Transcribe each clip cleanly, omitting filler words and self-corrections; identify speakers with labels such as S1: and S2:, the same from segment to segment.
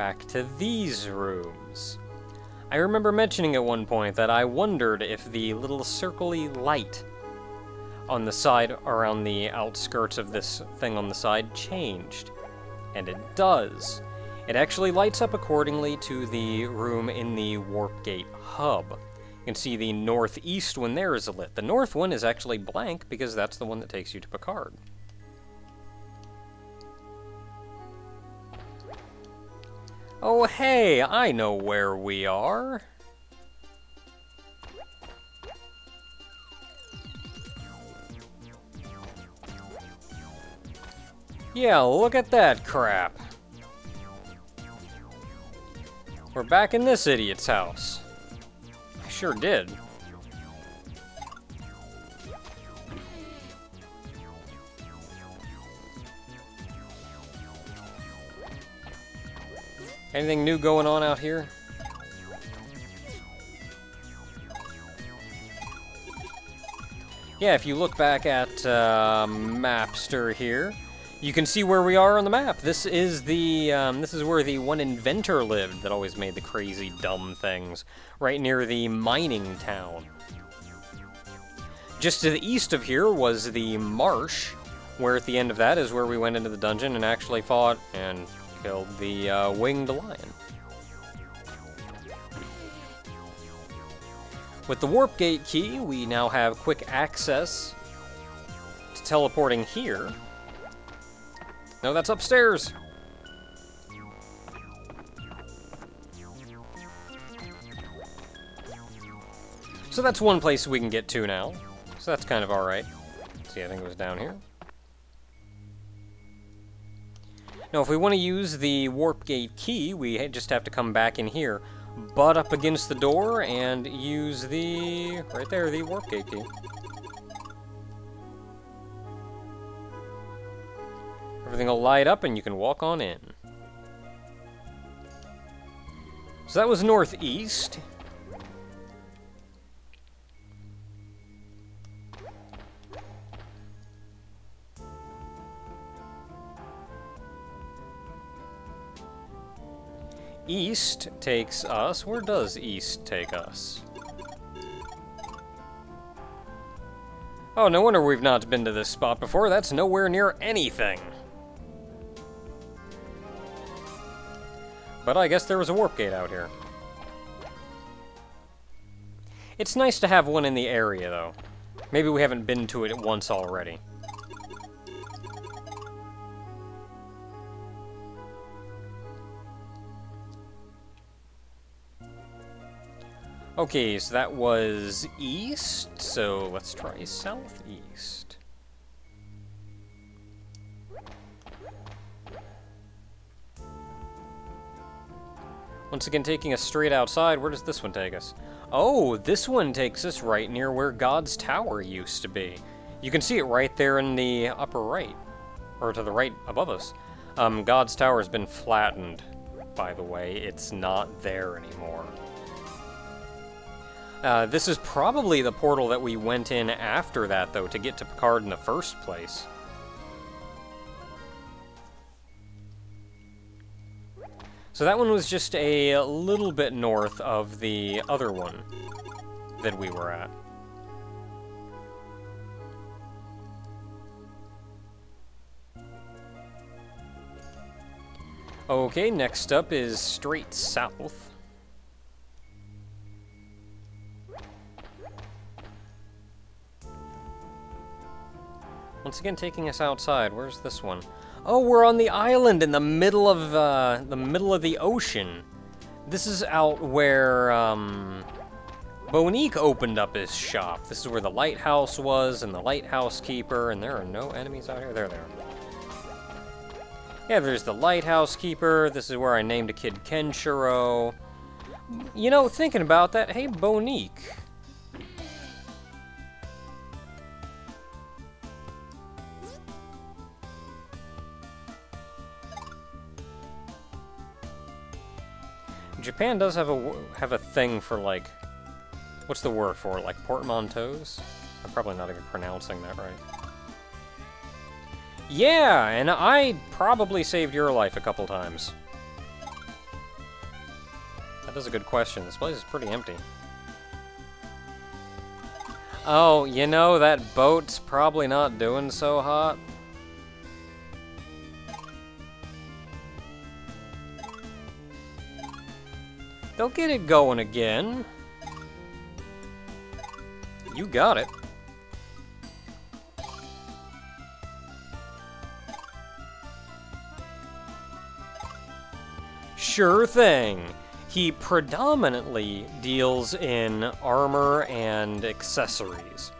S1: back to these rooms. I remember mentioning at one point that I wondered if the little circle-y light on the side, around the outskirts of this thing on the side, changed. And it does. It actually lights up accordingly to the room in the Warp Gate hub. You can see the northeast one there is lit. The north one is actually blank because that's the one that takes you to Picard. Oh hey, I know where we are. Yeah, look at that crap. We're back in this idiot's house. I sure did. Anything new going on out here? Yeah, if you look back at Mapster here, you can see where we are on the map. This is the this is where the one inventor lived that always made the crazy dumb things, right near the mining town. Just to the east of here was the marsh, where at the end of that is where we went into the dungeon and actually fought and killed the winged lion. With the Warp Gate key, we now have quick access to teleporting here. No, that's upstairs. So that's one place we can get to now. So that's kind of alright. See, I think it was down here. Now, if we want to use the Warp Gate key, we just have to come back in here, butt up against the door, and use the... right there, the Warp Gate key. Everything will light up and you can walk on in. So that was northeast. East takes us... where does east take us? Oh, no wonder we've not been to this spot before. That's nowhere near anything. But I guess there was a warp gate out here. It's nice to have one in the area, though. Maybe we haven't been to it once already. Okay, so that was east, so let's try southeast. Once again, taking us straight outside, where does this one take us? Oh, this one takes us right near where God's Tower used to be. You can see it right there in the upper right, or to the right above us. God's Tower has been flattened, by the way. It's not there anymore. This is probably the portal that we went in after that, though, to get to Picard in the first place. So that one was just a little bit north of the other one that we were at. Okay, next up is straight south. Once again, taking us outside. Where's this one? Oh, we're on the island in the middle of the ocean. This is out where Bonique opened up his shop. This is where the lighthouse was and the lighthouse keeper, and there are no enemies out here. There they are. Yeah, there's the lighthouse keeper. This is where I named a kid Kenshiro. You know, thinking about that, hey, Bonique. Japan does have a thing for, like, what's the word for it? Like portmanteaus? I'm probably not even pronouncing that right. Yeah, and I probably saved your life a couple times. That is a good question. This place is pretty empty. Oh, you know, that boat's probably not doing so hot. They'll get it going again. You got it. Sure thing. He predominantly deals in armor and accessories.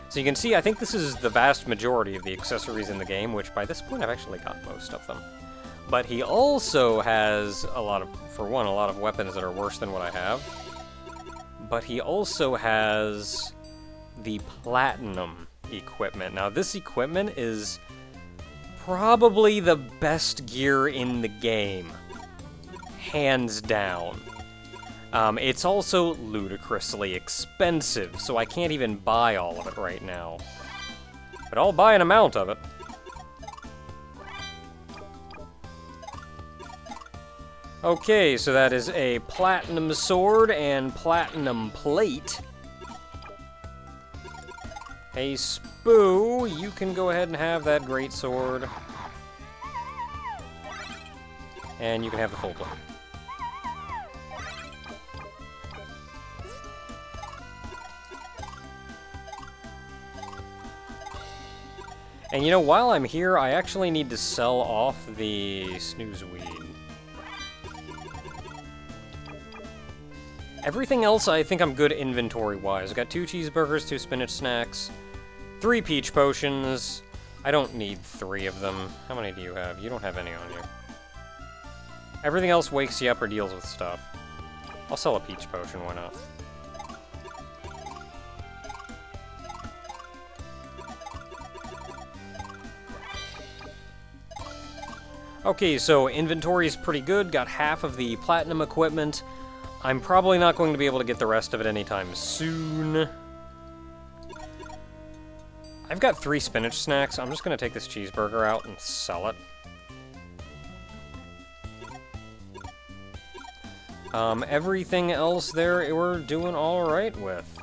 S1: So you can see, I think this is the vast majority of the accessories in the game, which by this point I've actually got most of them. But he also has a lot of weapons that are worse than what I have. But he also has the platinum equipment. Now this equipment is probably the best gear in the game. Hands down. It's also ludicrously expensive, so I can't even buy all of it right now. But I'll buy an amount of it. Okay, so that is a platinum sword and platinum plate. Hey, Spoo, you can go ahead and have that great sword. And you can have the full plate. And you know, while I'm here, I actually need to sell off the snoozeweed. Everything else, I think I'm good inventory-wise. I got 2 cheeseburgers, 2 spinach snacks, 3 peach potions. I don't need 3 of them. How many do you have? You don't have any on you. Everything else wakes you up or deals with stuff. I'll sell a peach potion, why not? Okay, so inventory is pretty good. Got half of the platinum equipment. I'm probably not going to be able to get the rest of it anytime soon. I've got 3 spinach snacks. I'm just going to take this cheeseburger out and sell it. Everything else there we're doing alright with.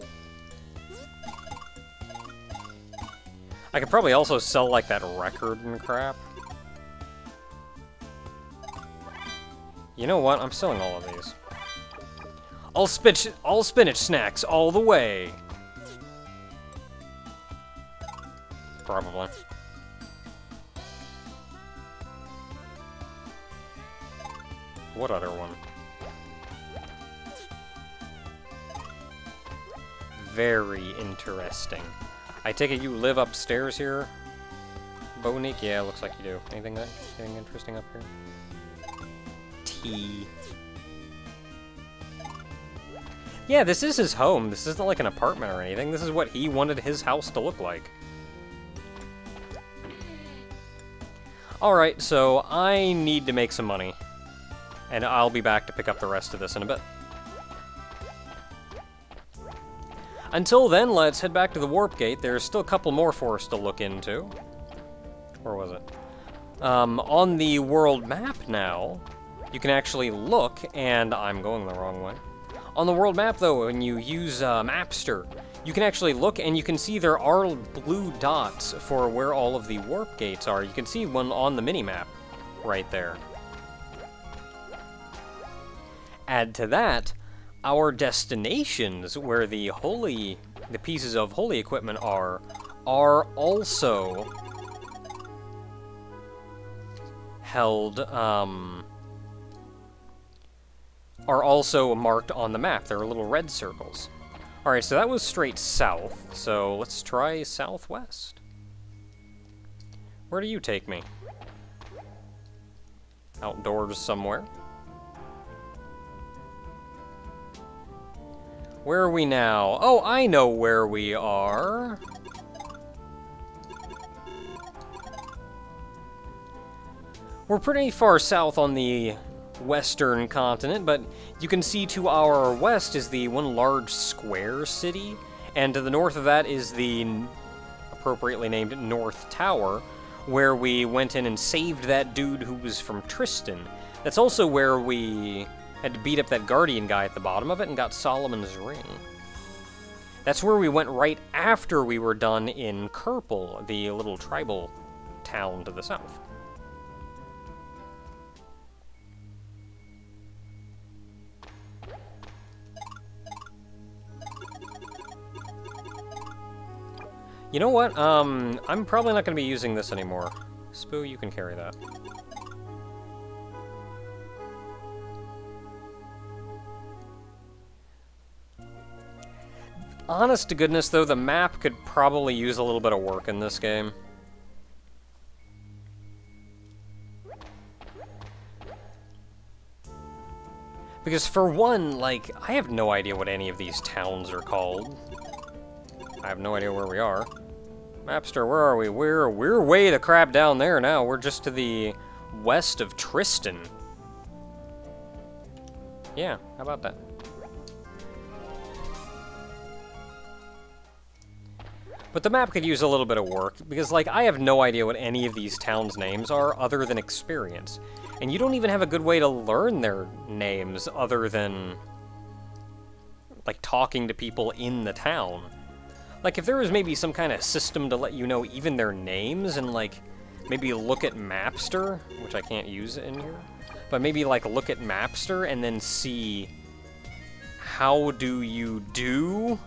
S1: I could probably also sell, like, that record and crap. You know what? I'm selling all of these. All spinach snacks all the way. Probably. What other one? Very interesting. I take it you live upstairs here, Bonique? Yeah, looks like you do. Anything interesting up here? Tea. Yeah, this is his home. This isn't like an apartment or anything. This is what he wanted his house to look like. Alright, so I need to make some money. And I'll be back to pick up the rest of this in a bit. Until then, let's head back to the warp gate. There's still a couple more for us to look into. Where was it? On the world map now, you can actually look, and I'm going the wrong way. On the world map, though, when you use Mapster, you can actually look, and you can see there are blue dots for where all of the warp gates are. You can see one on the mini-map right there. Add to that, our destinations, where the pieces of holy equipment are also held, are also marked on the map. There are little red circles. Alright, so that was straight south, so let's try southwest. Where do you take me? Outdoors somewhere? Where are we now? Oh, I know where we are. We're pretty far south on the western continent, but you can see to our west is the one large square city, and to the north of that is the appropriately named North Tower, where we went in and saved that dude who was from Tristan. That's also where we Had to beat up that Guardian guy at the bottom of it and got Solomon's Ring. That's where we went right after we were done in Kerpel, the little tribal town to the south. You know what? I'm probably not going to be using this anymore. Spoo, you can carry that. Honest to goodness, though, the map could probably use a little bit of work in this game. Because for one, like, I have no idea what any of these towns are called. I have no idea where we are. Mapster, where are we? We're way the crap down there now. We're just to the west of Tristan. Yeah, how about that? But the map could use a little bit of work, because, like, I have no idea what any of these towns' names are other than experience. And you don't even have a good way to learn their names other than, like, talking to people in the town. Like, if there was maybe some kind of system to let you know even their names and, like, maybe look at Mapster, which I can't use in here, but maybe, like, look at Mapster and then see how do you do?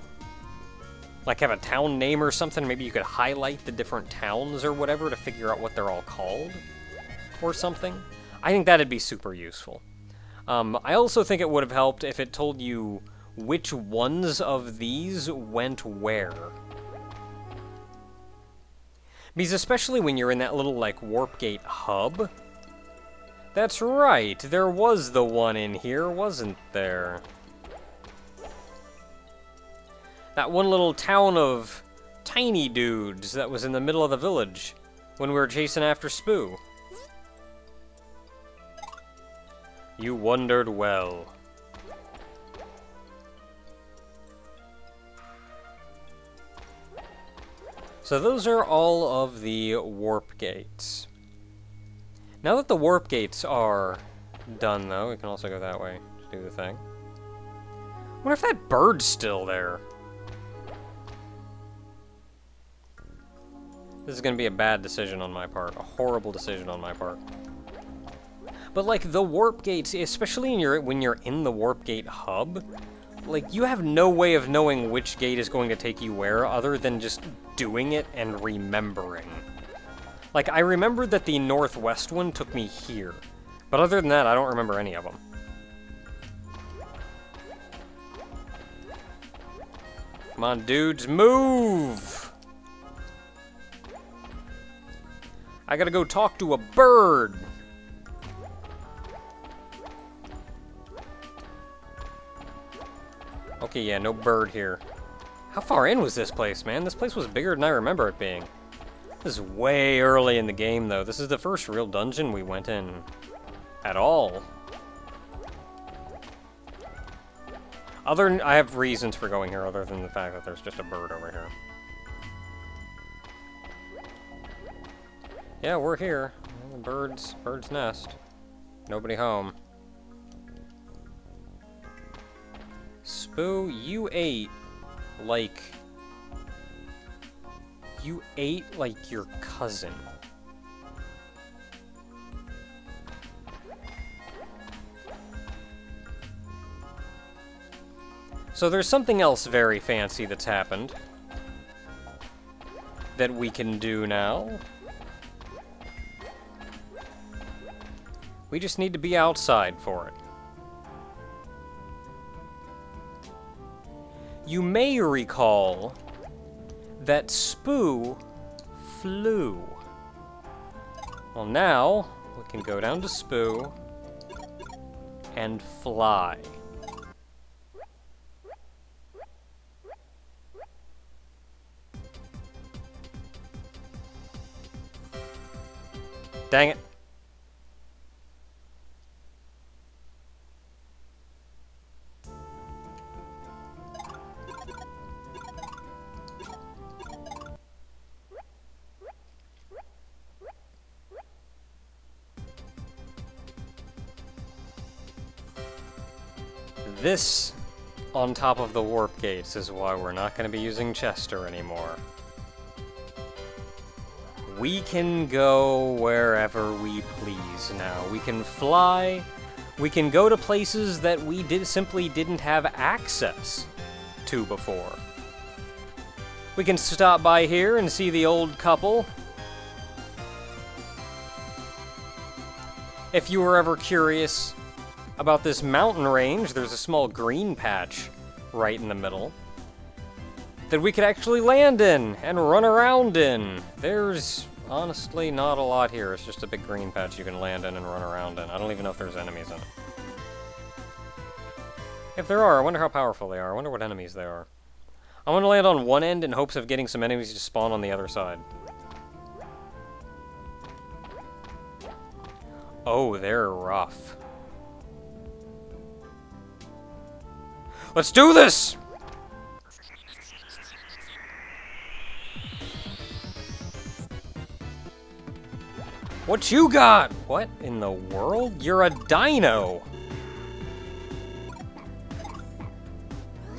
S1: Like, have a town name or something, maybe you could highlight the different towns or whatever to figure out what they're all called, or something. I think that'd be super useful. I also think it would have helped if it told you which ones of these went where. Because especially when you're in that little, like, warp gate hub. That's right, there was the one in here, wasn't there? That one little town of tiny dudes that was in the middle of the village when we were chasing after Spoo. You wondered well. So those are all of the warp gates. Now that the warp gates are done, though, we can also go that way to do the thing. I wonder if that bird's still there. This is going to be a bad decision on my part. A horrible decision on my part. But, like, the warp gates, especially when you're in the warp gate hub, like, you have no way of knowing which gate is going to take you where other than just doing it and remembering. Like, I remembered that the northwest one took me here. But other than that, I don't remember any of them. Come on, dudes, move! I gotta go talk to a bird! Okay, yeah, no bird here. How far in was this place, man? This place was bigger than I remember it being. This is way early in the game, though. This is the first real dungeon we went in at all. I have reasons for going here other than the fact that there's just a bird over here. Yeah, we're here. Bird's nest. Nobody home. Spoo, you ate like your cousin. So there's something else very fancy that's happened that we can do now. We just need to be outside for it. You may recall that Spoo flew. Well, now we can go down to Spoo and fly. Dang it. This, on top of the warp gates, is why we're not going to be using Chester anymore. We can go wherever we please now. We can fly. We can go to places that we simply didn't have access to before. We can stop by here and see the old couple. If you were ever curious about this mountain range, there's a small green patch right in the middle that we could actually land in and run around in. There's honestly not a lot here. It's just a big green patch you can land in and run around in. I don't even know if there's enemies in it. If there are, I wonder how powerful they are. I wonder what enemies they are. I want to land on one end in hopes of getting some enemies to spawn on the other side. Oh, they're rough. Let's do this! What you got? What in the world? You're a dino!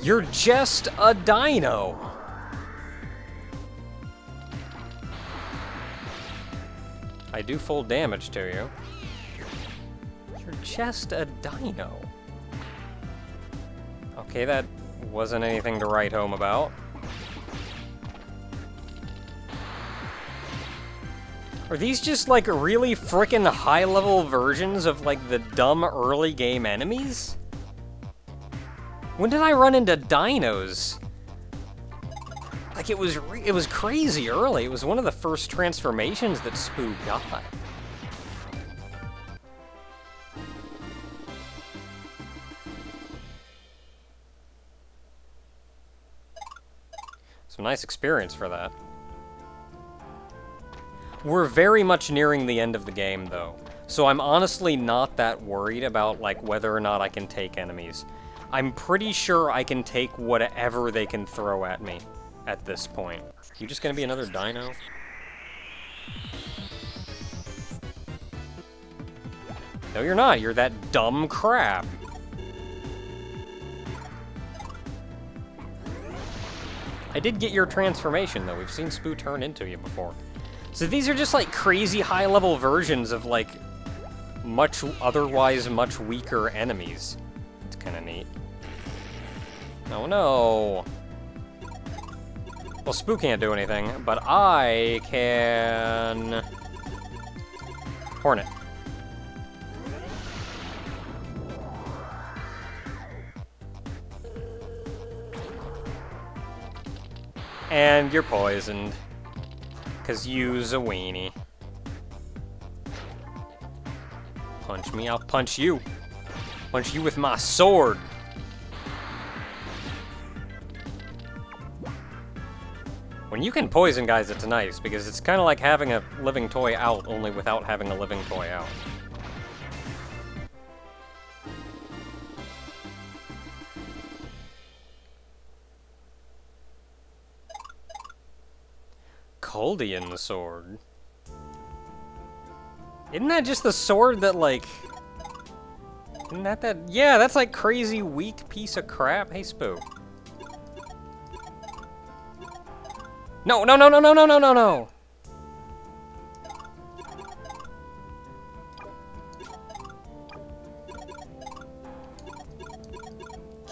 S1: You're just a dino! I do full damage to you. You're just a dino. Okay, that wasn't anything to write home about. Are these just, like, really frickin' high-level versions of, like, the dumb early-game enemies? When did I run into dinos? Like, it was crazy early. It was one of the first transformations that Spoo got. Some nice experience for that. We're very much nearing the end of the game, though, so I'm honestly not that worried about, like, whether or not I can take enemies. I'm pretty sure I can take whatever they can throw at me at this point. You just gonna be another dino? No, you're not. You're that dumb crab. I did get your transformation, though. We've seen Spoo turn into you before. So these are just, like, crazy high-level versions of, like, otherwise much weaker enemies. It's kind of neat. Oh, no. Well, Spoo can't do anything, but I can... Hornet. And you're poisoned. 'Cause you's a weenie. Punch me, I'll punch you. Punch you with my sword. When you can poison guys, it's nice, because it's kind of like having a living toy out, only without having a living toy out. Coldian sword. Isn't that just the sword that, like... Isn't that... Yeah, that's like crazy weak piece of crap. Hey, Spoo. No, no, no, no, no, no, no, no, no!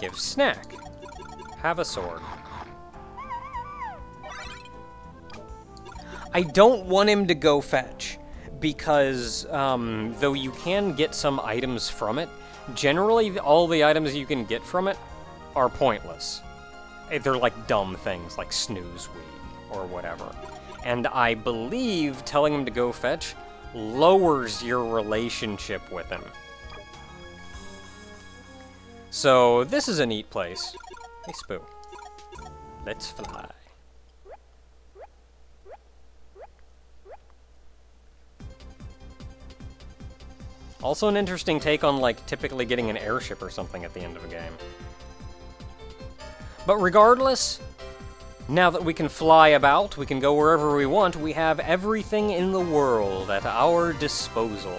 S1: Give snack. Have a sword. I don't want him to go fetch, because, though you can get some items from it, generally all the items you can get from it are pointless. They're like dumb things, like snooze weed, or whatever. And I believe telling him to go fetch lowers your relationship with him. So, this is a neat place. Hey, Spoo. Let's fly. Also an interesting take on, like, typically getting an airship or something at the end of a game. But regardless, now that we can fly about, we can go wherever we want, we have everything in the world at our disposal.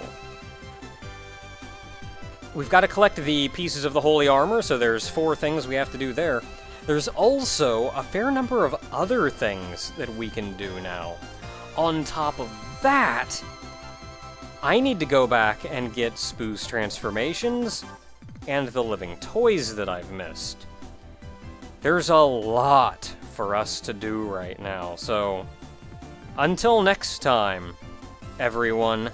S1: we've got to collect the pieces of the holy armor, so there's 4 things we have to do there. There's also a fair number of other things that we can do now. On top of that, I need to go back and get Spoo's transformations and the living toys that I've missed. There's a lot for us to do right now, so until next time, everyone,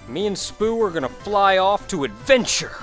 S1: me and Spoo are gonna fly off to adventure!